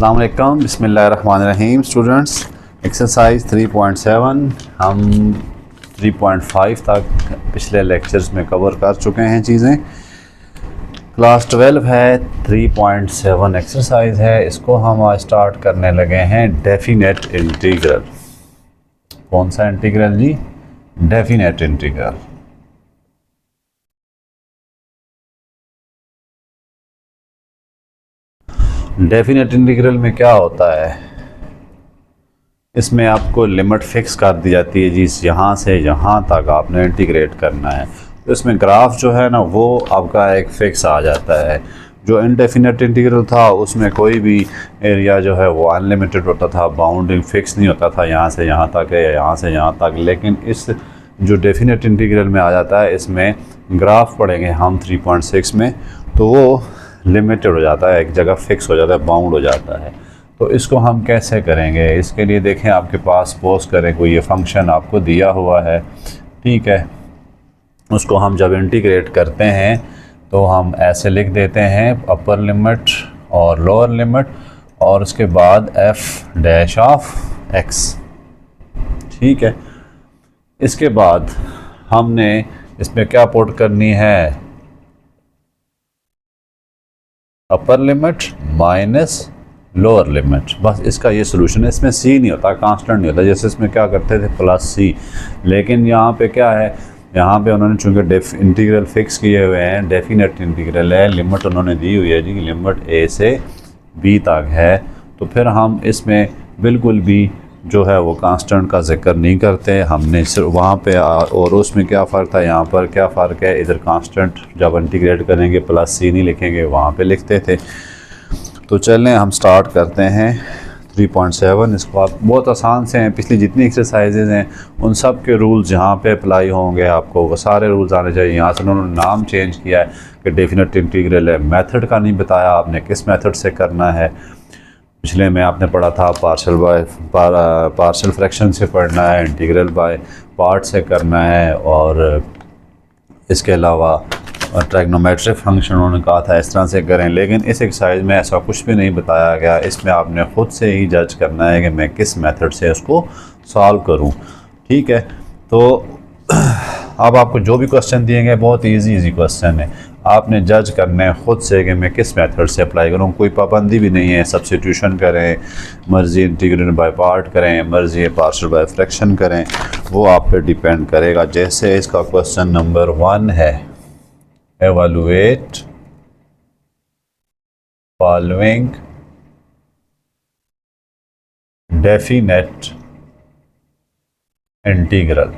अस्सलाम वालेकुम, बिस्मिल्लाहिर्रहमानिर्रहीम। स्टूडेंट्स, एक्सरसाइज 3.7 हम 3.5 तक पिछले लेक्चर्स में कवर कर चुके हैं चीज़ें। क्लास 12 है, 3.7 एक्सरसाइज है। इसको हम आज स्टार्ट करने लगे हैं डेफिनेट इंटीग्रल। कौन सा इंटीग्रल जी? Definite integral. डेफिनेट इंटीग्रल में क्या होता है, इसमें आपको लिमिट फिक्स कर दी जाती है जी, यहाँ से यहाँ तक आपने इंटीग्रेट करना है। तो इसमें ग्राफ जो है ना वो आपका एक फ़िक्स आ जाता है। जो इनडेफिनेट इंटीग्रल था उसमें कोई भी एरिया जो है वो अनलिमिटेड होता था, बाउंडिंग फिक्स नहीं होता था यहाँ से यहाँ तक है या यहाँ से यहाँ तक। लेकिन इस जो डेफिनेट इंटीग्रल में आ जाता है, इसमें ग्राफ पढ़ेंगे हम 3.6 में, तो वो लिमिटेड हो जाता है, एक जगह फिक्स हो जाता है, बाउंड हो जाता है। तो इसको हम कैसे करेंगे? इसके लिए देखें, आपके पास सपोज करें कोई ये फंक्शन आपको दिया हुआ है, ठीक है। उसको हम जब इंटीग्रेट करते हैं तो हम ऐसे लिख देते हैं, अपर लिमिट और लोअर लिमिट और उसके बाद एफ डैश ऑफ एक्स, ठीक है। इसके बाद हमने इसमें क्या पुट करनी है? अपर लिमिट माइनस लोअर लिमिट। बस इसका ये सोल्यूशन है। इसमें सी नहीं होता, कांस्टेंट नहीं होता, जैसे इसमें क्या करते थे प्लस सी। लेकिन यहाँ पे क्या है, यहाँ पे उन्होंने चूँकि इंटीग्रल फिक्स किए हुए हैं, डेफिनेट इंटीग्रल है, लिमिट उन्होंने दी हुई है जी, लिमिट ए से बी तक है। तो फिर हम इसमें बिल्कुल भी जो है वो कांस्टेंट का जिक्र नहीं करते। हमने सिर्फ वहाँ पे और उसमें क्या फ़र्क था, यहाँ पर क्या फ़र्क है, इधर कांस्टेंट जब इंटीग्रेट करेंगे प्लस सी नहीं लिखेंगे, वहाँ पे लिखते थे। तो चलें हम स्टार्ट करते हैं 3.7। इसको आप बहुत आसान से हैं, पिछली जितनी एक्सरसाइजेज हैं उन सब के रूल्स यहाँ पे अप्लाई होंगे, आपको वो सारे रूल्स आने चाहिए। यहाँ से उन्होंने नाम चेंज किया है कि डेफिनेट इंटीग्रल है, मेथड का नहीं बताया आपने किस मेथड से करना है। पिछले में आपने पढ़ा था पार्शियल फ्रैक्शन से पढ़ना है, इंटीग्रल बाय पार्ट से करना है, और इसके अलावा ट्राइग्नोमेट्रिक फंक्शन उन्होंने कहा था इस तरह से करें। लेकिन इस एक्सरसाइज में ऐसा कुछ भी नहीं बताया गया। इसमें आपने ख़ुद से ही जज करना है कि मैं किस मेथड से उसको सॉल्व करूं, ठीक है। तो अब आपको जो भी क्वेश्चन दिए गए बहुत इजी क्वेश्चन है, आपने जज करना है ख़ुद से कि मैं किस मेथड से अप्लाई करूं। कोई पाबंदी भी नहीं है, सब्स्टिट्यूशन करें, मर्ज़ी इंटीग्रल बाय पार्ट करें, मर्ज़ी पार्शियल बाय फ्रैक्शन करें, वो आप पे डिपेंड करेगा। जैसे इसका क्वेश्चन नंबर 1 है, evaluate following definite integral.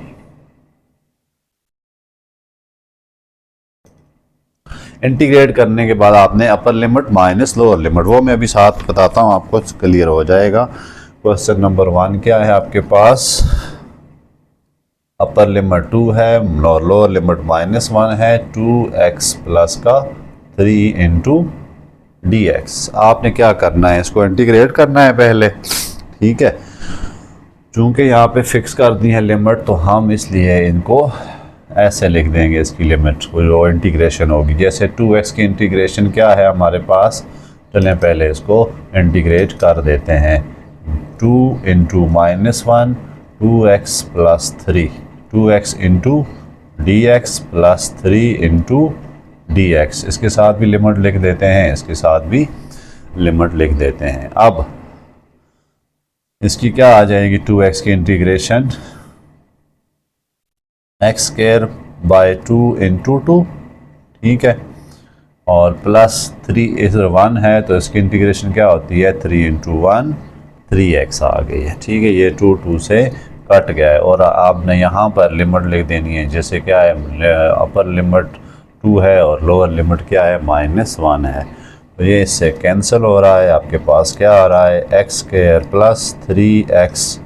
Integrate करने के बाद आपने अपर लिमिट माइनस लोअर लिमिट, वो मैं अभी साथ बताता हूँ, आपको क्लियर हो जाएगा। क्वेश्चन नंबर 1 क्या है आपके पास? अपर लिमिट 2 है और लोअर लिमिट -1 है। 2x प्लस का 3 इंटू dx। आपने क्या करना है, इसको इंटीग्रेट करना है पहले, ठीक है। चूँकि यहाँ पे फिक्स कर दी है लिमिट, तो हम इसलिए इनको ऐसे लिख देंगे, इसकी लिमिट जो इंटीग्रेशन होगी। जैसे 2x की इंटीग्रेशन क्या है हमारे पास, चलें पहले इसको इंटीग्रेट कर देते हैं। 2 into -1 2x plus 3, 2x into dx plus 3 into dx। इसके साथ भी लिमिट लिख देते हैं, इसके साथ भी लिमिट लिख देते हैं। अब इसकी क्या आ जाएगी, 2x की integration x square by 2 into 2, ठीक है, और प्लस 3 इधर 1 है तो इसकी इंटीग्रेशन क्या होती है, 3 इंटू 1 3x आ गई है, ठीक है। ये 2 से कट गया है और आपने यहाँ पर लिमिट लिख देनी है। जैसे क्या है, अपर लिमिट 2 है और लोअर लिमिट क्या है, -1 है। तो ये इससे कैंसिल हो रहा है, आपके पास क्या आ रहा है, x square plus 3x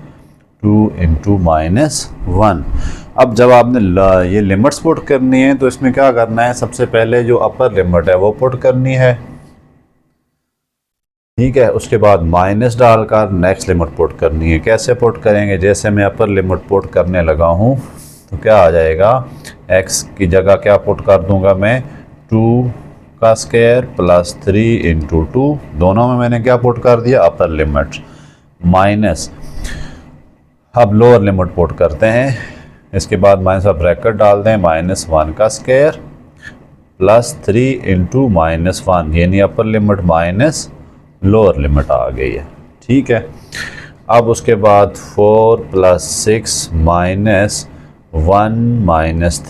2 into -1। अब जब आपने ये लिमिट्स पुट करनी है तो इसमें क्या करना है, सबसे पहले जो अपर लिमिट है वो पुट करनी है, ठीक है। उसके बाद माइनस डालकर नेक्स्ट लिमिट पुट करनी है। कैसे पुट करेंगे, जैसे मैं अपर लिमिट पुट करने लगा हूँ तो क्या आ जाएगा, x की जगह क्या पुट कर दूंगा मैं, 2 का स्क्वायर प्लस 3 इंटू 2, दोनों में मैंने क्या पुट कर दिया, अपर लिमिट, माइनस, अब लोअर लिमिट पुट करते हैं, इसके बाद माइनस का ब्रैकेट डाल दें, -1 का स्क्वायर प्लस 3 इंटू -1, यानी upper limit minus lower limit आ गई है। ठीक है, अब उसके बाद 4 + 6 -1 -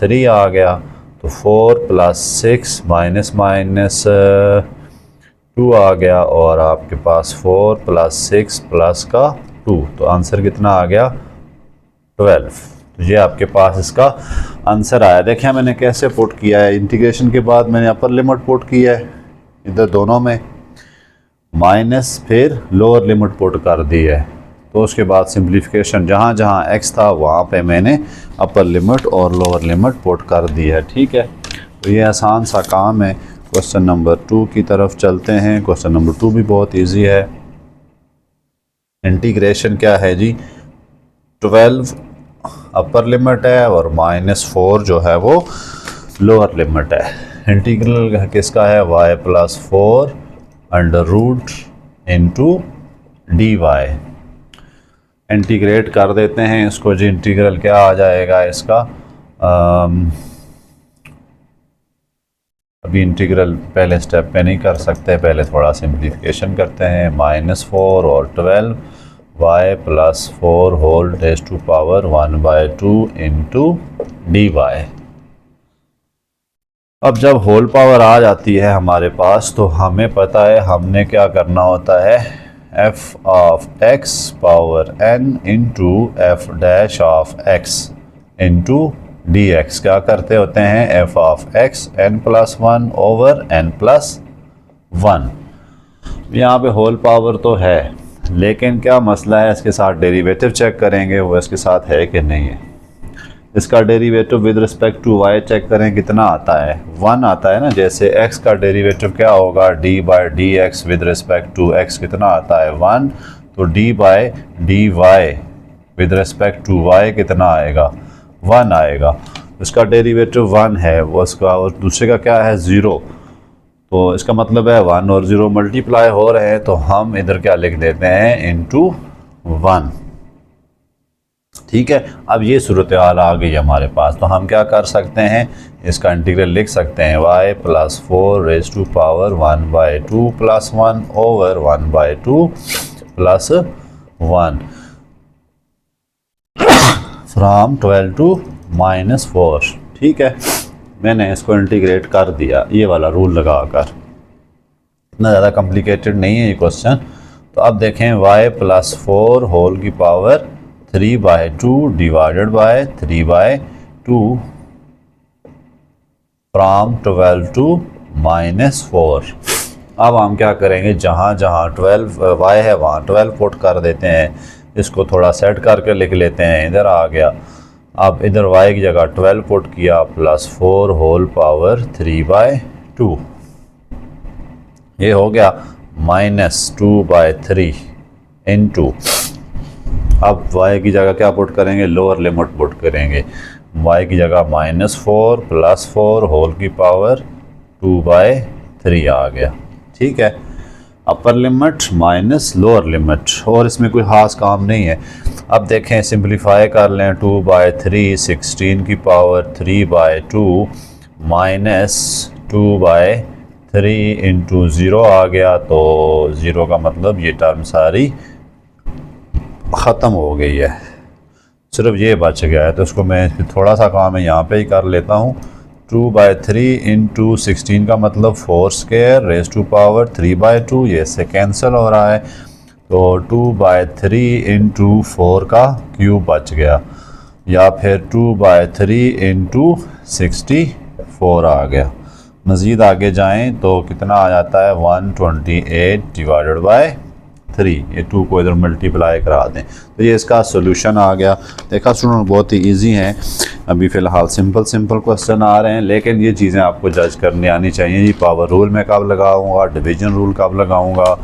3 आ गया, तो 4 + 6 -2 आ गया, और आपके पास 4 + 6 + का 2, तो आंसर कितना आ गया, 12। तो ये आपके पास इसका आंसर आया। देखिए मैंने कैसे पुट किया है, इंटीग्रेशन के बाद मैंने अपर लिमिट पुट किया है इधर दोनों में, माइनस फिर लोअर लिमिट पुट कर दी है, तो उसके बाद सिंप्लीफिकेशन जहाँ जहाँ x था वहाँ पे मैंने अपर लिमिट और लोअर लिमिट पुट कर दी है। ठीक है, तो ये आसान सा काम है। क्वेश्चन नंबर 2 की तरफ चलते हैं। क्वेश्चन नंबर 2 भी बहुत इजी है। इंटीग्रेशन क्या है जी, 12 अपर लिमिट है और -4 जो है वो लोअर लिमिट है। इंटीग्रल किसका है, y + 4 √* dy। इंटीग्रेट कर देते हैं इसको जी, इंटीग्रल क्या आ जाएगा इसका, अभी इंटीग्रल पहले स्टेप पे नहीं कर सकते, पहले थोड़ा सिंप्लीफिकेशन करते हैं। -4 और 12 y + 4 whole raise to power 1/2 into dy। अब जब होल पावर आ जाती है हमारे पास, तो हमें पता है हमने क्या करना होता है, f(x) power n into f'(x) into dx क्या करते होते हैं, f(x) n+1 ओवर n+1। यहाँ पे होल पावर तो है, लेकिन क्या मसला है, इसके साथ डेरिवेटिव चेक करेंगे वो इसके साथ है कि नहीं है। इसका derivative with respect to y check करें कितना आता है, 1 आता है ना। जैसे x का डेरिवेटिव क्या होगा, d/dx with respect to x कितना आता है, 1, तो d/dy with respect to y कितना आएगा, 1 आएगा। इसका डेरिवेटिव 1 है वो इसका, और दूसरे का क्या है, 0, तो इसका मतलब है 1 और 0 मल्टीप्लाई हो रहे हैं, तो हम इधर क्या लिख देते हैं, इंटू 1। ठीक है, अब ये सूरत हाल आ गई हमारे पास, तो हम क्या कर सकते हैं, इसका इंटीग्रल लिख सकते हैं, y + 4 raise to power 1/2 + 1 over 1/2 + 1 from 12 to -4। ठीक है, मैंने इसको इंटीग्रेट कर दिया ये वाला रूल लगाकर, इतना ज़्यादा कॉम्प्लिकेटेड नहीं है ये क्वेश्चन। तो अब देखें, y + 4 होल की power 3/2 divided by 3/2 from 12 to -4। अब हम क्या करेंगे, जहाँ जहाँ 12 y है वहाँ 12 पुट कर देते हैं, इसको थोड़ा सेट करके लिख लेते हैं, इधर आ गया। अब इधर y की जगह 12 पुट किया, +4 होल पावर 3/2, ये हो गया -2/3 इंटू, अब y की जगह क्या पुट करेंगे, लोअर लिमिट पुट करेंगे, y की जगह -4 + 4 होल की पावर 2/3 आ गया। ठीक है, अपर लिमिट माइनस लोअर लिमिट, और इसमें कोई ख़ास काम नहीं है। अब देखें, सिंप्लीफाई कर लें, 2/3 16 की पावर 3/2 -2/3 इंटू 0 आ गया, तो 0 का मतलब ये टर्म सारी ख़त्म हो गई है, सिर्फ ये बच गया है। तो इसको मैं थोड़ा सा काम है यहाँ पे ही कर लेता हूँ। 2/3 इंटू 16 का मतलब 4² रेज़ टू पावर 3/2, ये इससे कैंसिल हो रहा है, तो 2/3 इंटू 4 का क्यूब बच गया, या फिर 2/3 इंटू 64 आ गया। मज़ीद आगे जाएं तो कितना आ जाता है, 128 डिवाइडेड बाय 3, ये 2 को इधर मल्टीप्लाई करा दें, तो ये इसका सोल्यूशन आ गया। देखा स्टूडेंट, बहुत ही इजी हैं। अभी फ़िलहाल सिंपल क्वेश्चन आ रहे हैं, लेकिन ये चीज़ें आपको जज करने आनी चाहिए जी। पावर रूल मैं कब लगाऊंगा, डिवीजन रूल कब लगाऊंगा,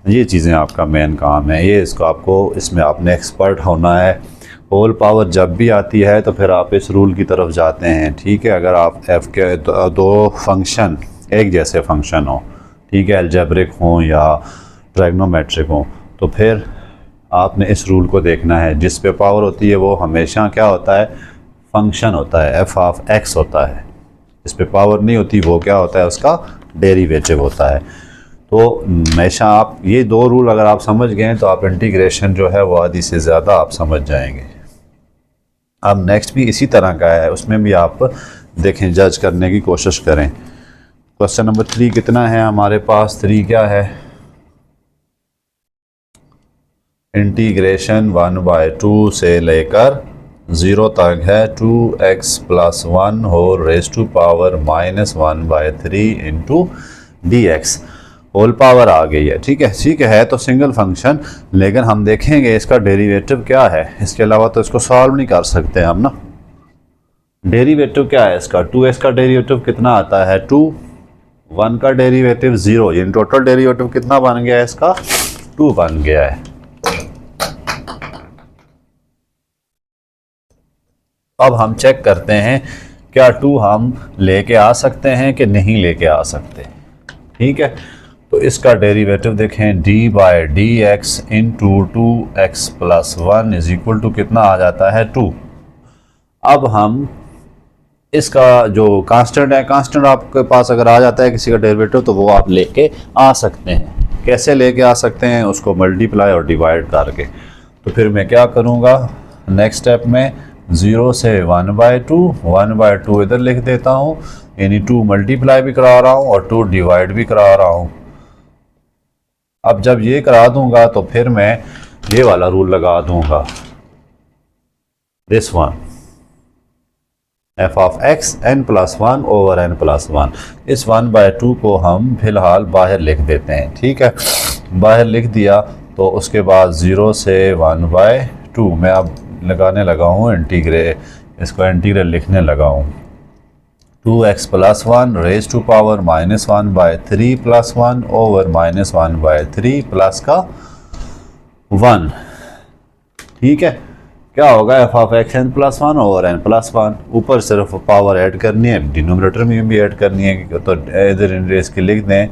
ये चीज़ें आपका मेन काम है, ये इसको आपको इसमें आपने एक्सपर्ट होना है। होल पावर जब भी आती है तो फिर आप इस रूल की तरफ जाते हैं। ठीक है, अगर आप f के दो फंक्शन एक जैसे फंक्शन हो, ठीक है, अलजेब्रिक हो या ट्राइग्नोमेट्रिक हो, तो फिर आपने इस रूल को देखना है। जिस पे पावर होती है वो हमेशा क्या होता है, फंक्शन होता है, एफ ऑफ एक्स होता है। जिस पे पावर नहीं होती वो क्या होता है, उसका डेरिवेटिव होता है। तो हमेशा आप ये दो रूल अगर आप समझ गए तो आप इंटीग्रेशन जो है वो आधी से ज़्यादा आप समझ जाएंगे। अब नेक्स्ट भी इसी तरह का है, उसमें भी आप देखें, जज करने की कोशिश करें। क्वेश्चन नंबर 3 कितना है हमारे पास, 3 क्या है, इंटीग्रेशन 1/2 से लेकर 0 तक है 2x+1 whole raise to power -1/3 into dx whole power आ गई है। ठीक है, ठीक है तो सिंगल फंक्शन, लेकिन हम देखेंगे इसका डेरिवेटिव क्या है, इसके अलावा तो इसको सॉल्व नहीं कर सकते हम ना। डेरिवेटिव क्या है इसका, 2x का डेरिवेटिव कितना आता है 2, 1 का डेरिवेटिव 0, यानी टोटल डेरिवेटिव कितना बन गया है इसका, 2 बन गया है। अब हम चेक करते हैं क्या 2 हम लेके आ सकते हैं कि नहीं लेके आ सकते। ठीक है, तो इसका डेरिवेटिव देखें, d/dx into 2x+1 is equal to कितना आ जाता है 2। अब हम इसका जो कांस्टेंट है, कांस्टेंट आपके पास अगर आ जाता है किसी का डेरिवेटिव तो वो आप लेके आ सकते हैं। कैसे लेके आ सकते हैं, उसको मल्टीप्लाई और डिवाइड करके। तो फिर मैं क्या करूँगा नेक्स्ट स्टेप में, 0 से 1/2, 1/2 इधर लिख देता हूँ, यानी 2 मल्टीप्लाई भी करा रहा हूँ और 2 डिवाइड भी करा रहा हूँ। अब जब ये करा दूंगा तो फिर मैं ये वाला रूल लगा दूंगा, this one, F of x n+1 over n+1। इस 1/2 को हम फिलहाल बाहर लिख देते हैं। ठीक है, बाहर लिख दिया तो उसके बाद 0 से 1/2 मैं अब लगाने लगा हूँ इसको इंटीग्रल लिखने लगा हूँ, 2x+1 raise to power -1/3+1 over -1/3 plus का 1। ठीक है, क्या होगा, F of x n+1 over n+1, ऊपर सिर्फ पावर ऐड करनी है, डिनोमिनेटर में भी ऐड करनी है, तो इधर इसकी लिख दें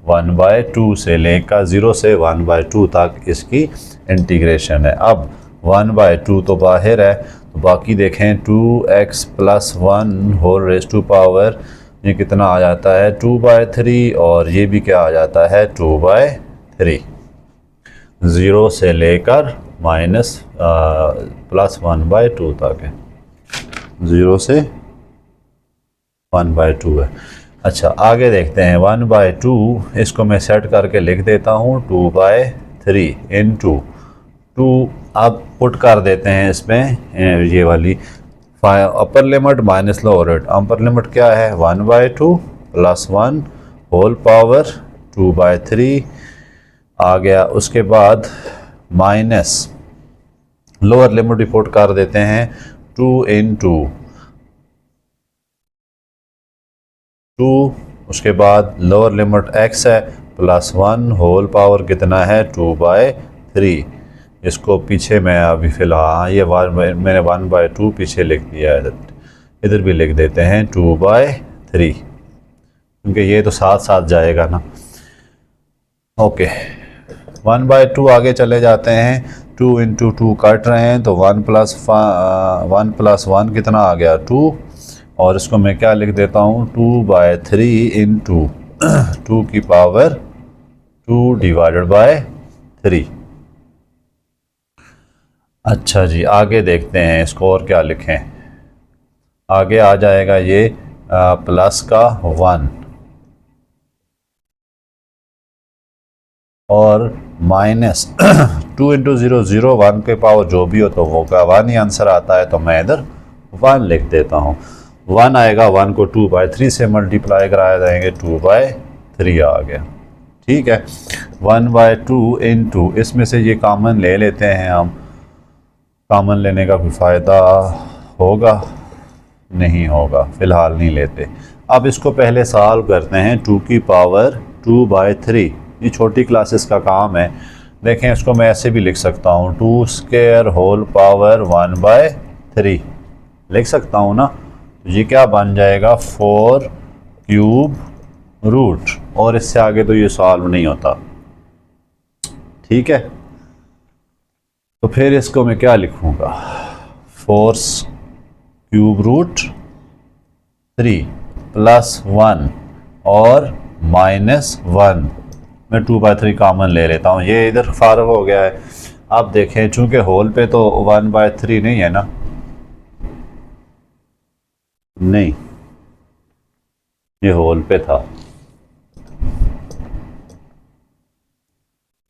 1/2 से लेकर 0 से 1/2 तक इसकी इंटीग्रेशन है। अब 1/2 तो बाहर है, तो बाकी देखें 2x+1 whole raise to power ये कितना आ जाता है 2/3, और ये भी क्या आ जाता है 2/3, 0 से लेकर +1/2 तक है, 0 से 1/2 है। अच्छा आगे देखते हैं, 1/2 इसको मैं सेट करके लिख देता हूँ 2/3 इंटू 2, अब पुट कर देते हैं इसमें ये वाली अपर limit minus lower limit. Upper limit क्या है 1/2 + 1 होल पावर 2/3 आ गया। उसके बाद माइनस लोअर लिमिट रिपोर्ट कर देते हैं 2 इंटू 2, उसके बाद लोअर लिमिट x है +1 होल पावर कितना है 2/3। इसको पीछे मैं अभी फ़िलहाल ये मैंने 1/2 पीछे लिख दिया है, इधर भी लिख देते हैं 2/3, क्योंकि ये तो साथ साथ जाएगा ना। ओके, 1/2 आगे चले जाते हैं, 2 इंटू 2 काट रहे हैं तो 1 + 1 कितना आ गया 2, और इसको मैं क्या लिख देता हूँ 2/3 इंटू 2 की पावर 2 डिवाइडेड बाय 3। अच्छा जी आगे देखते हैं इसको और क्या लिखें। आगे आ जाएगा ये प्लस का 1 और माइनस 2 इंटू 0 0, 1 के पावर जो भी हो तो वो का 1 ही आंसर आता है, तो मैं इधर 1 लिख देता हूँ। 1 आएगा, 1 को 2/3 से मल्टीप्लाई कराया जाएंगे, 2/3 आ गया। ठीक है, 1/2 इंटू इसमें से ये कॉमन ले लेते हैं हम, कॉमन लेने का कोई फ़ायदा होगा नहीं होगा, फ़िलहाल नहीं लेते। अब इसको पहले सॉल्व करते हैं, 2 की पावर 2/3, ये छोटी क्लासेस का काम है। देखें इसको मैं ऐसे भी लिख सकता हूँ 2² होल पावर 1/3 लिख सकता हूँ ना। ये क्या बन जाएगा 4³ रूट, और इससे आगे तो ये सॉल्व नहीं होता। ठीक है, तो फिर इसको मैं क्या लिखूँगा, 4√3 + 1 और -1, मैं 2/3 कॉमन ले लेता हूँ, ये इधर फारग हो गया है। अब देखें, चूंकि होल पे तो 1/3 नहीं है ना, नहीं, ये होल पे था,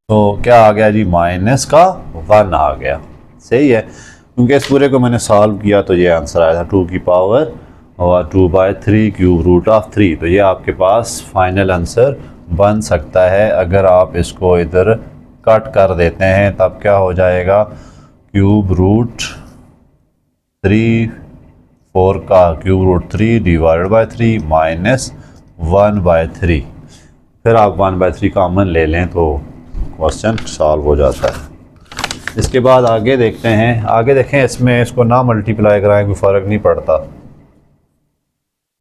तो क्या आ गया जी, -1 आ गया। सही है, क्योंकि इस पूरे को मैंने सॉल्व किया तो ये आंसर आया था 2 की पावर और 2/3 √3। तो ये आपके पास फाइनल आंसर बन सकता है। अगर आप इसको इधर कट कर देते हैं तब क्या हो जाएगा, √3, 4 का √3 /3 -1/3, फिर आप 1/3 कॉमन ले लें तो क्वेश्चन सॉल्व हो जाता है। इसके बाद आगे देखते हैं, आगे देखें, इसमें इसको ना मल्टीप्लाई कराएं, कोई फ़र्क नहीं पड़ता।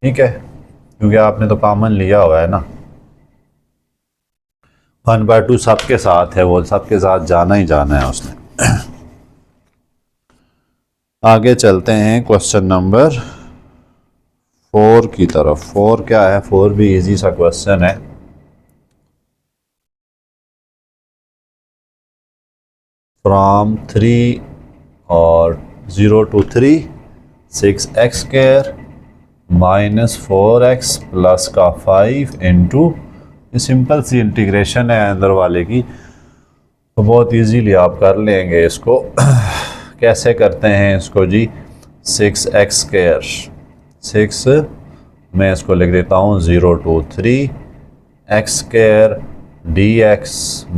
ठीक है, क्योंकि आपने तो कॉमन लिया हुआ है ना, 1/2 सबके साथ है, वो सबके साथ जाना ही जाना है उसने। आगे चलते हैं क्वेश्चन नंबर 4 की तरफ। 4 क्या है, 4 भी इजी सा क्वेश्चन है। फ्रॉम 3 और 0 to 3, 6x² -4x प्लस का 5 इंटू, ये सिंपल सी इंटीग्रेशन है अंदर वाले की, तो बहुत इजीली आप कर लेंगे इसको। कैसे करते हैं इसको जी, 6x², 6 मैं इसको लिख देता हूँ 0 to 3 x² dx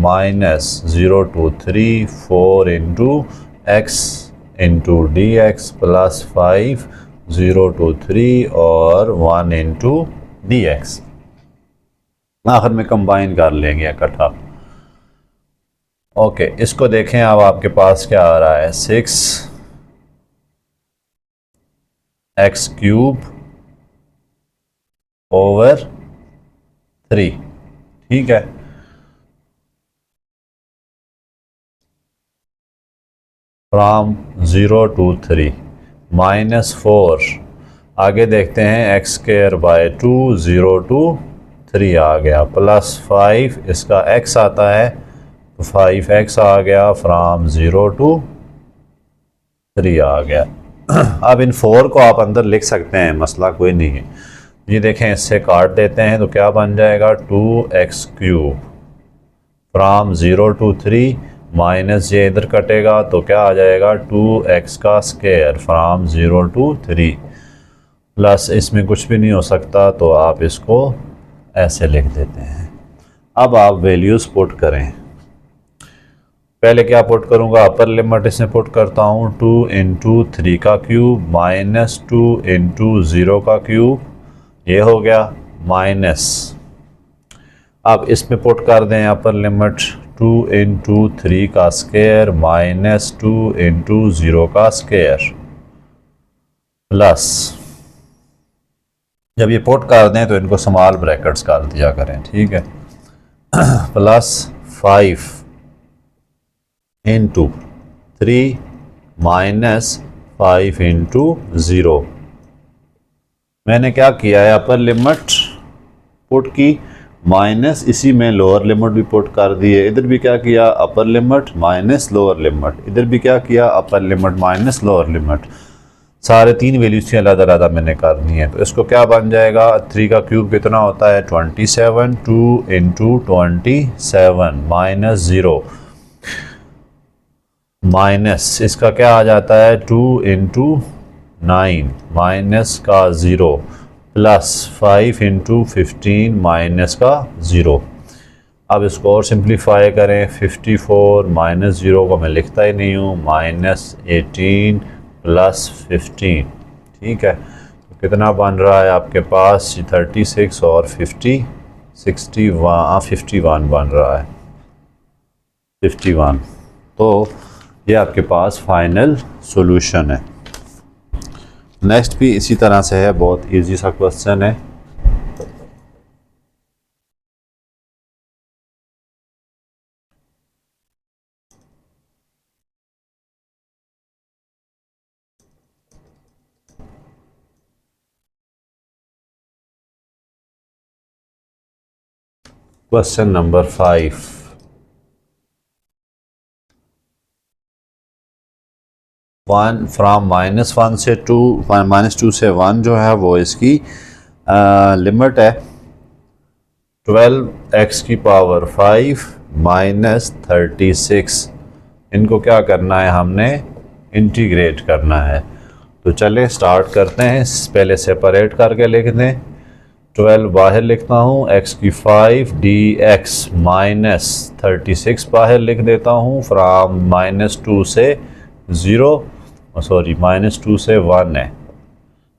-0 to 3 4 into x into dx plus 5 0 to 3 और 1 इंटू dx। आखिर में कंबाइन कर लेंगे इकट्ठा। ओके, इसको देखें, अब आपके पास क्या आ रहा है, 6x³ over 3। ठीक है, फ्रॉम 0 to 3 -4, आगे देखते हैं x²/2 0 to 3 आ गया, प्लस 5 इसका x आता है तो 5x आ गया, फ्रॉम 0 to 3 आ गया। अब इन 4 को आप अंदर लिख सकते हैं, मसला कोई नहीं है। ये देखें, इससे काट देते हैं तो क्या बन जाएगा, 2x³ फ्रॉम 0 to 3 माइनस ये इधर कटेगा तो क्या आ जाएगा, 2x² फ्रॉम 0 to 3 प्लस इसमें कुछ भी नहीं हो सकता तो आप इसको ऐसे लिख देते हैं। अब आप वैल्यूज़ पुट करें। पहले क्या पुट करूँगा, अपर लिमिट इसमें पुट करता हूँ, 2 इंटू 3 का क्यूब -2 इंटू 0 का क्यूब, ये हो गया माइनस। अब इसमें पुट कर दें अपर लिमिट, 2 इंटू 3 का स्क्वायर -2 इंटू 0 का स्क्वायर प्लस, जब ये पुट कर दें तो इनको स्मॉल ब्रैकेट्स कर दिया करें, ठीक है, प्लस 5 इंटू 3 -5 इंटू 0। मैंने क्या किया है, अपर लिमिट पुट की माइनस इसी में लोअर लिमिट भी पुट कर दी है। इधर भी क्या किया, अपर लिमिट माइनस लोअर लिमिट, इधर भी क्या किया, अपर लिमिट माइनस लोअर लिमिट। सारे तीन वैल्यूज की अलग अलग मैंने करनी है। तो इसको क्या बन जाएगा, 3 का क्यूब कितना होता है 27, 2 इंटू 27 -0 माइनस इसका क्या आ जाता है 2 इंटू 9 माइनस का 0 प्लस 5 इंटू 15 माइनस का 0। अब इसको और सिंप्लीफाई करें, 54 -0 को मैं लिखता ही नहीं हूँ, -18 प्लस 15, ठीक है। तो कितना बन रहा है आपके पास 36 और 50 51 बन रहा है 51। तो ये आपके पास फाइनल सॉल्यूशन है। नेक्स्ट भी इसी तरह से है, बहुत इजी सा क्वेश्चन है। क्वेश्चन नंबर 5, वन फ्राम -1 से 2, -2 से 1 जो है वो इसकी लिमिट है 12x की पावर 5 -36। इनको क्या करना है, हमने इंटीग्रेट करना है। तो चले स्टार्ट करते हैं। पहले सेपरेट करके लिख दें। 12 बाहर लिखता हूँ, x की 5 dx -36 बाहर लिख देता हूँ। फ्राम -2 से 0, सॉरी -2 से 1 है,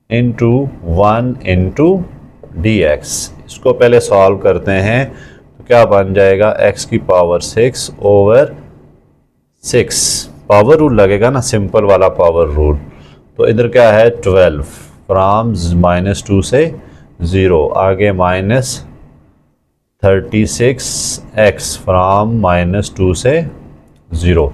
इंटू 1 इंटू dx। इसको पहले सॉल्व करते हैं तो क्या बन जाएगा, x की पावर 6 ओवर 6। पावर रूल लगेगा ना, सिंपल वाला पावर रूल। तो इधर क्या है 12 फ्राम -2 से 0, आगे -36x फ्राम -2 से 0।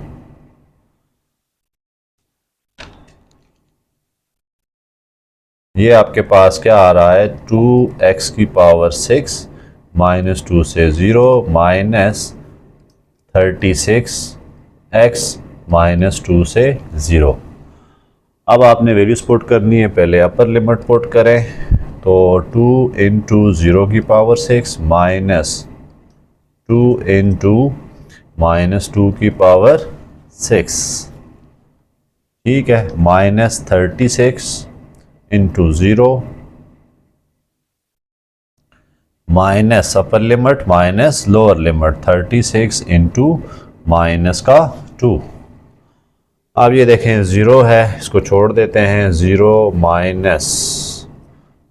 ये आपके पास क्या आ रहा है, 2x की पावर 6 -2 से 0 -36x -2 से 0। अब आपने वैल्यूज पुट करनी है। पहले अपर लिमिट पुट करें तो 2 इंटू 0 की पावर 6 -2 इंटू -2 की पावर 6, ठीक है, -36 इंटू 0 माइनस अपर limit minus lower limit 36 into minus का 2। अब ये देखें 0 है, इसको छोड़ देते हैं। 0 माइनस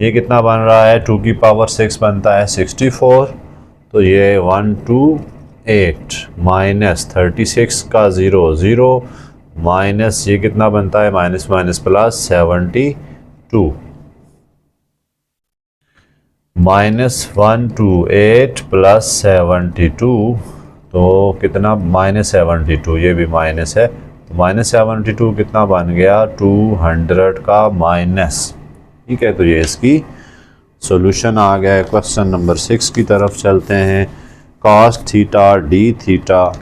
ये कितना बन रहा है, 2 की पावर 6 बनता है 64। तो ये 128 माइनस 36 का 0 0 माइनस ये कितना बनता है, माइनस माइनस प्लस 72 -128 प्लस 72, तो कितना -72, ये भी माइनस है। तो -72 कितना बन गया, 200 का माइनस, ठीक है। तो ये इसकी सॉल्यूशन आ गया है। क्वेश्चन नंबर 6 की तरफ चलते हैं। cos theta d theta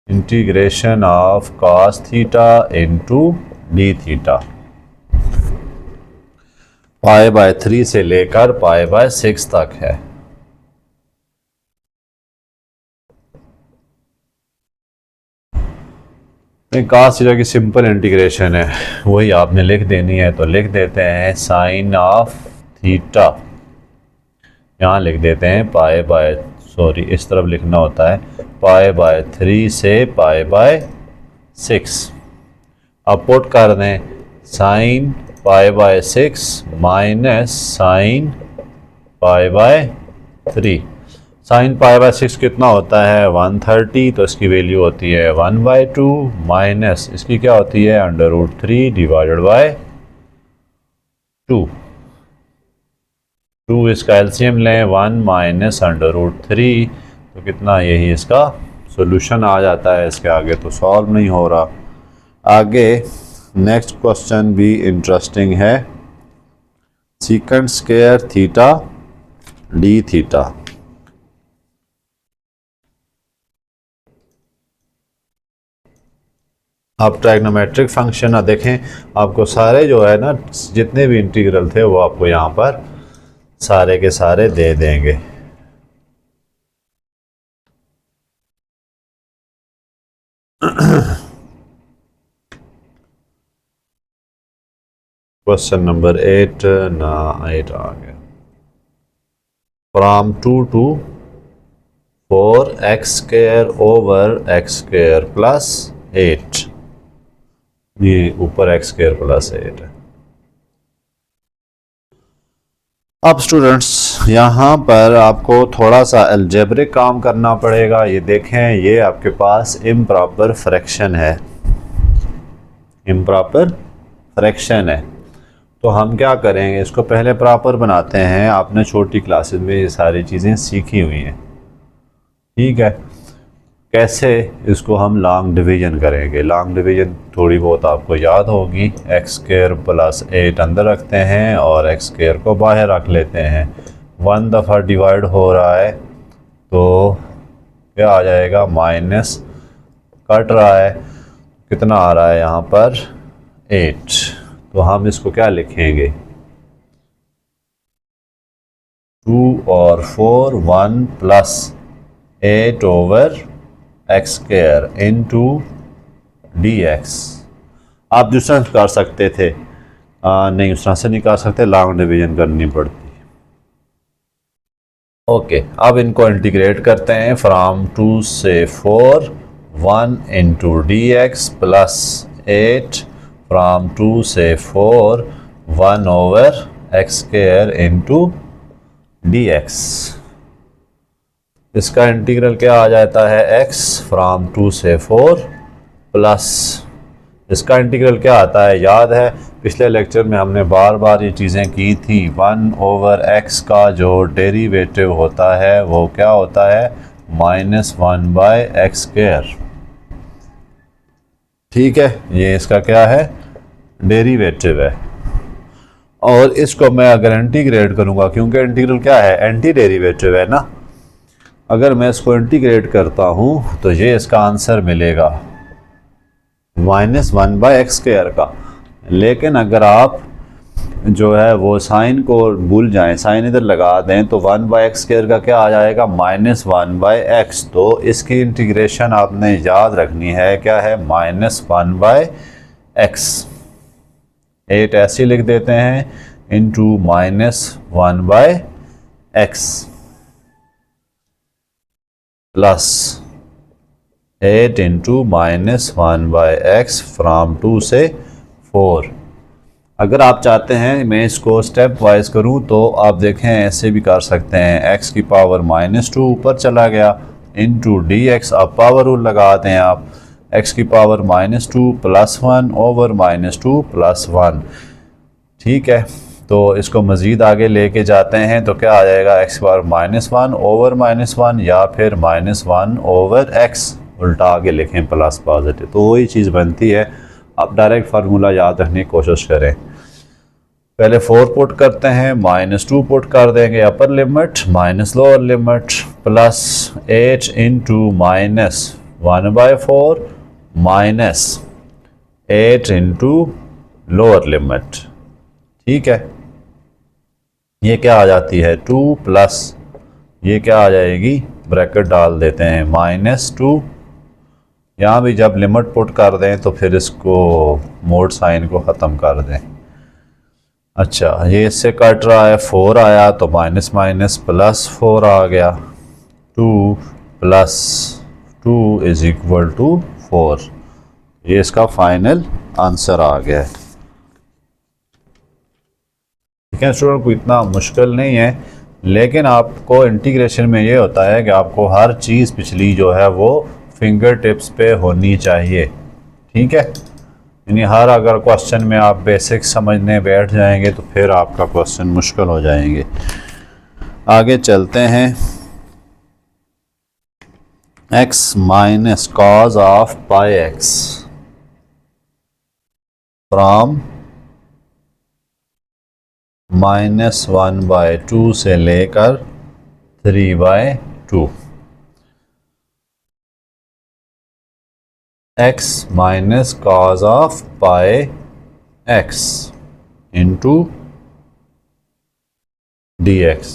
integration of cos theta into d theta π/3 से लेकर π/6 तक है। cos थीटा की सिंपल इंटीग्रेशन है, वही आपने लिख देनी है। तो लिख देते हैं साइन ऑफ थीटा, यहाँ लिख देते हैं सॉरी इस तरफ लिखना होता है π/3 से π/6। अब पुट कर दें साइन π/6 माइनस साइन π/3। साइन π/6 कितना होता है 130, तो इसकी वैल्यू होती है 1/2 माइनस इसकी क्या होती है √3 डिवाइडेड बाय 2। 2 इसका एलसीएम लें 1 माइनस √3, तो कितना, यही इसका सॉल्यूशन आ जाता है। इसके आगे तो सॉल्व नहीं हो रहा। आगे नेक्स्ट क्वेश्चन भी इंटरेस्टिंग है। Secant square theta D theta. आप ट्राइग्नोमेट्रिक फंक्शन देखें, आपको सारे जो है ना, जितने भी इंटीग्रल थे वो आपको यहाँ पर सारे के सारे दे देंगे। क्वेश्चन नंबर 8 ना 8 आ गया। From 2 to 4x² over x² plus 8, ये ऊपर x² प्लस 8 है। अब स्टूडेंट्स यहाँ पर आपको थोड़ा सा अलजेब्रिक काम करना पड़ेगा। ये देखें, ये आपके पास इम्प्रॉपर फ्रैक्शन है, इम्प्रॉपर फ्रैक्शन है। तो हम क्या करेंगे, इसको पहले प्रॉपर बनाते हैं। आपने छोटी क्लासेस में ये सारी चीज़ें सीखी हुई हैं, ठीक है। कैसे इसको हम लॉन्ग डिवीज़न करेंगे। लॉन्ग डिवीज़न थोड़ी बहुत आपको याद होगी, एक्स स्क्वायर प्लस 8 अंदर रखते हैं और एक्स स्क्वायर को बाहर रख लेते हैं। 1 दफ़ा डिवाइड हो रहा है तो क्या आ जाएगा, माइनस कट रहा है, कितना आ रहा है यहाँ पर 8। तो हम इसको क्या लिखेंगे, 2 और 4 1 plus 8 over x square into d x. आप दूसरा कर सकते थे, नहीं उस तरह से नहीं कर सकते, लॉन्ग डिवीजन करनी पड़ती। ओके, अब इनको इंटीग्रेट करते हैं। फ्राम 2 से 4 1 into d x plus 8 from 2 से 4 1 over x square into d x. इसका इंटीग्रल क्या आ जाता है, x फ्राम 2 से 4 प्लस इसका इंटीग्रल क्या आता है, याद है पिछले लेक्चर में हमने बार बार ये चीज़ें की थी। 1 ओवर x का जो डेरिवेटिव होता है वो क्या होता है, -1 बाय एक्स स्क्वायर। ठीक है, ये इसका क्या है, डेरिवेटिव है। और इसको मैं अगर इंटीग्रेट करूँगा, क्योंकि इंटीग्रल क्या है, एंटी डेरिवेटिव है ना, अगर मैं इसको इंटीग्रेट करता हूँ तो ये इसका आंसर मिलेगा -1 बाय एक्स स्क्वायर का। लेकिन अगर आप जो है वो साइन को भूल जाएं, साइन इधर लगा दें, तो 1 बाय एक्स स्क्वायर का क्या आ जाएगा, -1 बाय एक्स। तो इसकी इंटीग्रेशन आपने याद रखनी है, क्या है, -1 बाय एक्स। 8 ऐसे लिख देते हैं into -1 by x plus 8 into -1 by x from 2 से 4। अगर आप चाहते हैं मैं इसको स्टेप वाइज करूं तो आप देखें ऐसे भी कर सकते हैं। x की पावर -2 ऊपर चला गया इंटू डी एक्स, अब पावर रूल लगा दें आप, x की पावर -2 प्लस 1 ओवर -2 प्लस 1। ठीक है, तो इसको मज़ीद आगे लेके जाते हैं तो क्या आ जाएगा, x पावर -1 ओवर -1 या फिर -1 ओवर x, उल्टा आगे लिखें प्लस पॉजिटिव, तो वही चीज़ बनती है। आप डायरेक्ट फार्मूला याद रखने की कोशिश करें। पहले 4 पुट करते हैं, -2 पुट कर देंगे upper limit minus lower limit plus 8 into -1 by 4 minus 8 into lower limit. ठीक है, ये क्या आ जाती है 2 प्लस ये क्या आ जाएगी, ब्रैकेट डाल देते हैं -2। यहाँ भी जब लिमिट पुट कर दें तो फिर इसको मोड साइन को ख़त्म कर दें। अच्छा, ये इससे कट रहा है, 4 आया तो माइनस माइनस प्लस 4 आ गया, 2 प्लस 2 इज इक्वल टू 4। ये इसका फाइनल आंसर आ गया है। ठीक है स्टूडेंट, को इतना मुश्किल नहीं है, लेकिन आपको इंटीग्रेशन में ये होता है कि आपको हर चीज़ पिछली जो है वो फिंगर टिप्स पे होनी चाहिए। ठीक है, यानी हर अगर क्वेश्चन में आप बेसिक समझने बैठ जाएंगे तो फिर आपका क्वेश्चन मुश्किल हो जाएंगे। आगे चलते हैं, x minus cos of pi x from -1 by 2 से लेकर 3 by 2। x minus cos of pi x into d x.